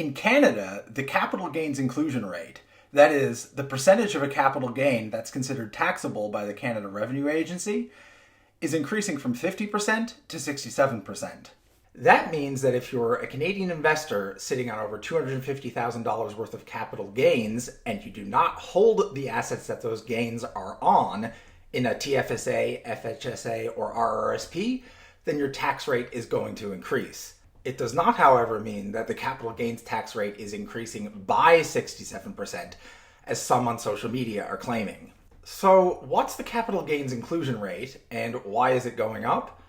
In Canada, the capital gains inclusion rate, that is, the percentage of a capital gain that's considered taxable by the Canada Revenue Agency, is increasing from 50% to 67%. That means that if you're a Canadian investor sitting on over $250,000 worth of capital gains and you do not hold the assets that those gains are on in a TFSA, FHSA, or RRSP, then your tax rate is going to increase. It does not, however, mean that the capital gains tax rate is increasing by 67%, as some on social media are claiming. So, what's the capital gains inclusion rate, and why is it going up?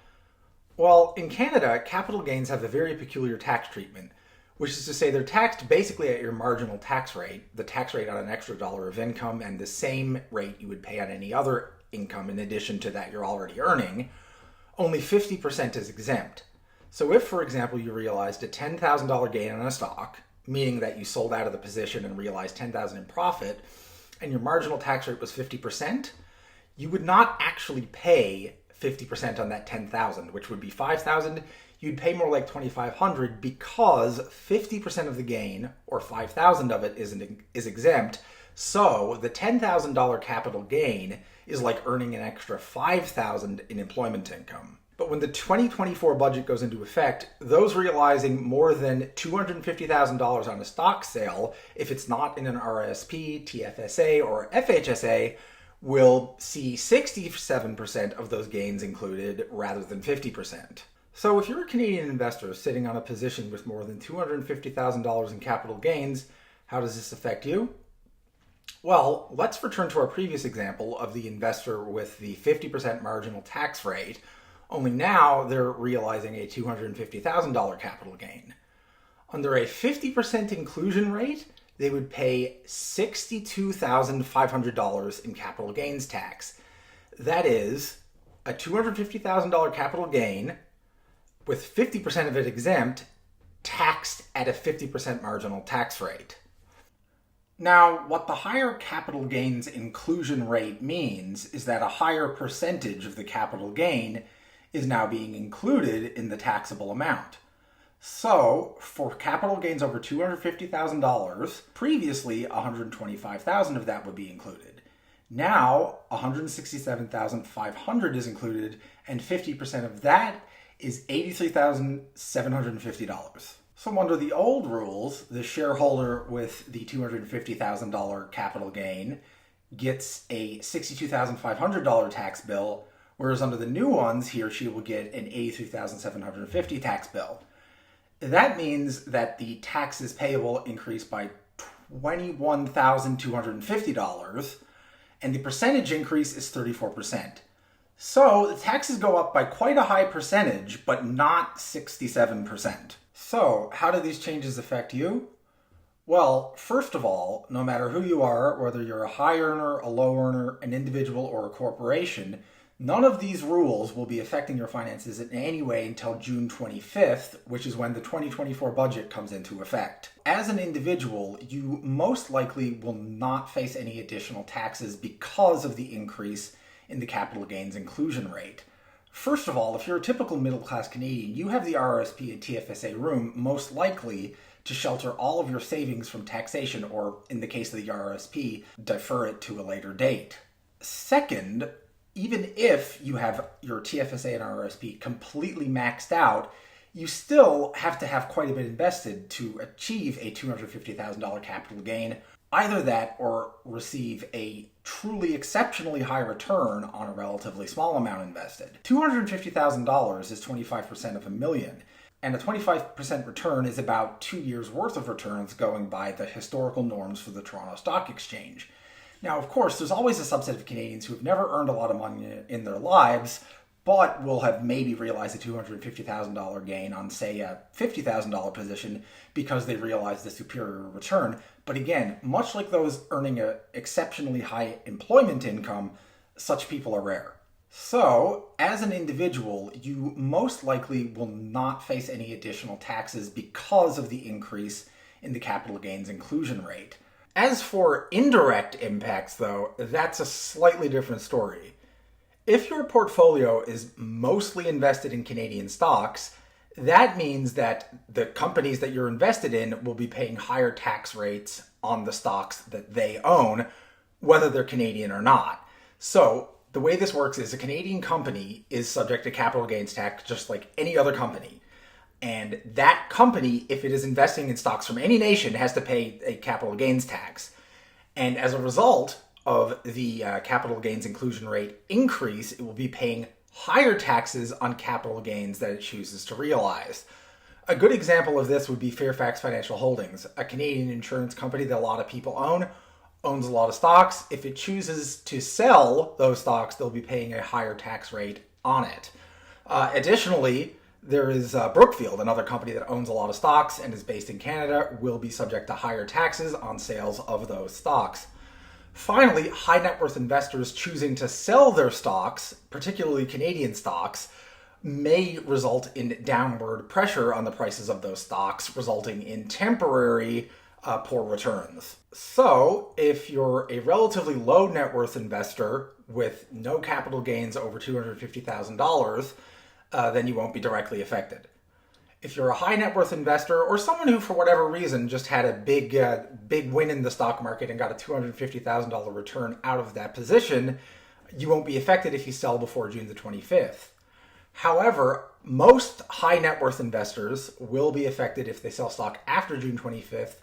Well, in Canada, capital gains have a very peculiar tax treatment, which is to say they're taxed basically at your marginal tax rate, the tax rate on an extra dollar of income, and the same rate you would pay on any other income in addition to that you're already earning. Only 50% is exempt. So if, for example, you realized a $10,000 gain on a stock, meaning that you sold out of the position and realized $10,000 in profit, and your marginal tax rate was 50%, you would not actually pay 50% on that $10,000, which would be $5,000. You'd pay more like $2,500 because 50% of the gain, or $5,000 of it, is exempt. So the $10,000 capital gain is like earning an extra $5,000 in employment income. But when the 2024 budget goes into effect, those realizing more than $250,000 on a stock sale, if it's not in an RRSP, TFSA, or FHSA, will see 67% of those gains included rather than 50%. So if you're a Canadian investor sitting on a position with more than $250,000 in capital gains, how does this affect you? Well, let's return to our previous example of the investor with the 50% marginal tax rate, only now they're realizing a $250,000 capital gain. Under a 50% inclusion rate, they would pay $62,500 in capital gains tax. That is a $250,000 capital gain with 50% of it exempt, taxed at a 50% marginal tax rate. Now, what the higher capital gains inclusion rate means is that a higher percentage of the capital gain is now being included in the taxable amount. So, for capital gains over $250,000, previously $125,000 of that would be included. Now, $167,500 is included, and 50% of that is $83,750. So under the old rules, the shareholder with the $250,000 capital gain gets a $62,500 tax bill, whereas under the new ones, he or she will get an $83,750 tax bill. That means that the taxes payable increase by $21,250, and the percentage increase is 34%. So the taxes go up by quite a high percentage, but not 67%. So how do these changes affect you? Well, first of all, no matter who you are, whether you're a high earner, a low earner, an individual, or a corporation, none of these rules will be affecting your finances in any way until June 25th, which is when the 2024 budget comes into effect. As an individual, you most likely will not face any additional taxes because of the increase in the capital gains inclusion rate. First of all, if you're a typical middle-class Canadian, you have the RRSP and TFSA room most likely to shelter all of your savings from taxation, or in the case of the RRSP, defer it to a later date. Second, even if you have your TFSA and RRSP completely maxed out, you still have to have quite a bit invested to achieve a $250,000 capital gain. Either that or receive a truly exceptionally high return on a relatively small amount invested. $250,000 is 25% of $1 million, and a 25% return is about 2 years worth of returns going by the historical norms for the Toronto Stock Exchange. Now, of course, there's always a subset of Canadians who have never earned a lot of money in their lives, but will have maybe realized a $250,000 gain on, say, a $50,000 position because they realized the superior return. But again, much like those earning an exceptionally high employment income, such people are rare. So, as an individual, you most likely will not face any additional taxes because of the increase in the capital gains inclusion rate. As for indirect impacts, though, that's a slightly different story. If your portfolio is mostly invested in Canadian stocks, That means that the companies that you're invested in will be paying higher tax rates on the stocks that they own, whether they're Canadian or not. So the way this works is a Canadian company is subject to capital gains tax just like any other company. And that company, if it is investing in stocks from any nation, has to pay a capital gains tax. And as a result of the capital gains inclusion rate increase, it will be paying higher taxes on capital gains that it chooses to realize. A good example of this would be Fairfax Financial Holdings, a Canadian insurance company that a lot of people owns a lot of stocks. If it chooses to sell those stocks, they'll be paying a higher tax rate on it. Additionally, there is Brookfield, another company that owns a lot of stocks and is based in Canada, will be subject to higher taxes on sales of those stocks. Finally, high net worth investors choosing to sell their stocks, particularly Canadian stocks, may result in downward pressure on the prices of those stocks, resulting in temporary poor returns. So, if you're a relatively low net worth investor with no capital gains over $250,000, then you won't be directly affected. If you're a high net worth investor or someone who, for whatever reason, just had a big win in the stock market and got a $250,000 return out of that position, you won't be affected if you sell before June the 25th. However, most high net worth investors will be affected if they sell stock after June 25th,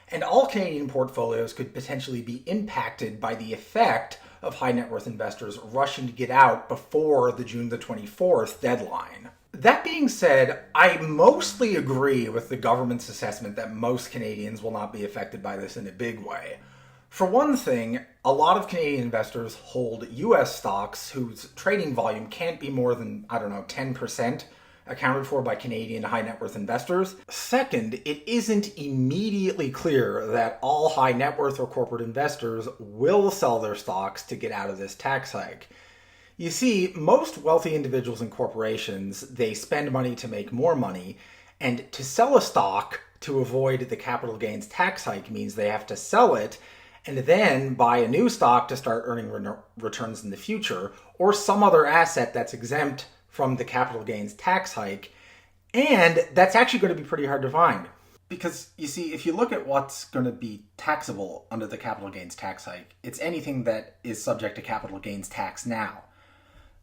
and all Canadian portfolios could potentially be impacted by the effect of high net worth investors rushing to get out before the June the 24th deadline. That being said, I mostly agree with the government's assessment that most Canadians will not be affected by this in a big way. For one thing, a lot of Canadian investors hold US stocks whose trading volume can't be more than, 10% accounted for by Canadian high net worth investors. Second, it isn't immediately clear that all high net worth or corporate investors will sell their stocks to get out of this tax hike. You see, most wealthy individuals and corporations, they spend money to make more money, and to sell a stock to avoid the capital gains tax hike means they have to sell it and then buy a new stock to start earning returns in the future, or some other asset that's exempt from the capital gains tax hike, and that's actually going to be pretty hard to find. Because, you see, if you look at what's going to be taxable under the capital gains tax hike, it's anything that is subject to capital gains tax now.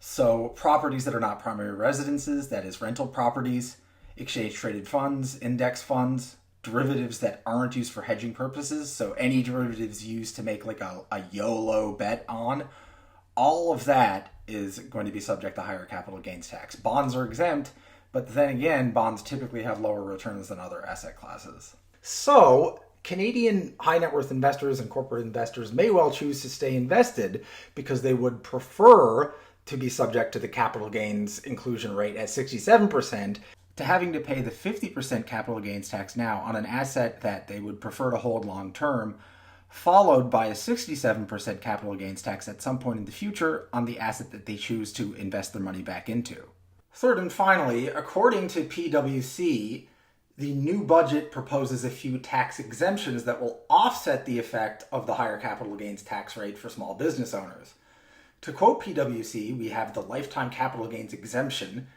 So properties that are not primary residences, that is rental properties, exchange-traded funds, index funds, derivatives that aren't used for hedging purposes, so any derivatives used to make like a YOLO bet on, all of that is going to be subject to higher capital gains tax. Bonds are exempt, but then again, bonds typically have lower returns than other asset classes. So, Canadian high net worth investors and corporate investors may well choose to stay invested because they would prefer to be subject to the capital gains inclusion rate at 67% to having to pay the 50% capital gains tax now on an asset that they would prefer to hold long term, followed by a 67% capital gains tax at some point in the future on the asset that they choose to invest their money back into. Third and finally, according to PwC, the new budget proposes a few tax exemptions that will offset the effect of the higher capital gains tax rate for small business owners. To quote PwC, we have the lifetime capital gains exemption.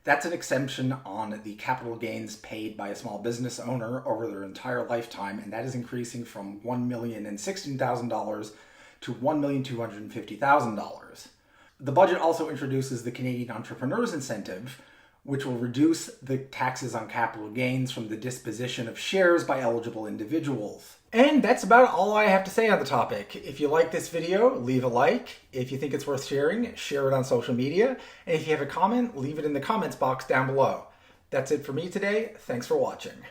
That's an exemption on the capital gains paid by a small business owner over their entire lifetime, and that is increasing from $1,016,000 to $1,250,000. The budget also introduces the Canadian Entrepreneurs Incentive, which will reduce the taxes on capital gains from the disposition of shares by eligible individuals. And that's about all I have to say on the topic. If you like this video, leave a like. If you think it's worth sharing, share it on social media. And if you have a comment, leave it in the comments box down below. That's it for me today. Thanks for watching.